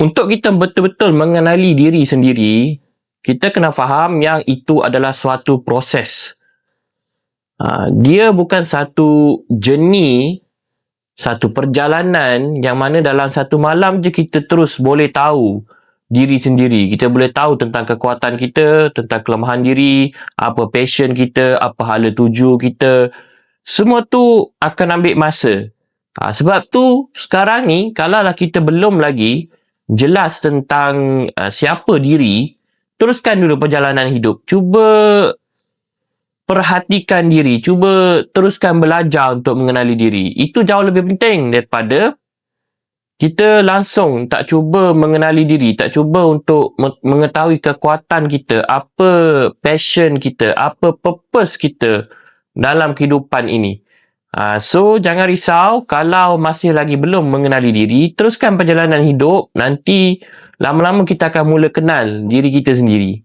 Untuk kita betul-betul mengenali diri sendiri, kita kena faham yang itu adalah suatu proses. Dia bukan satu journey, satu perjalanan yang mana dalam satu malam je kita terus boleh tahu diri sendiri. Kita boleh tahu tentang kekuatan kita, tentang kelemahan diri, apa passion kita, apa hala tuju kita. Semua tu akan ambil masa. Sebab tu sekarang ni kalaulah kita belum lagi jelas tentang siapa diri, teruskan dulu perjalanan hidup. Cuba perhatikan diri, cuba teruskan belajar untuk mengenali diri. Itu jauh lebih penting daripada kita langsung tak cuba mengenali diri, tak cuba untuk mengetahui kekuatan kita, apa passion kita, apa purpose kita dalam kehidupan ini. So, jangan risau kalau masih lagi belum mengenali diri, teruskan perjalanan hidup, nanti lama-lama kita akan mula kenal diri kita sendiri.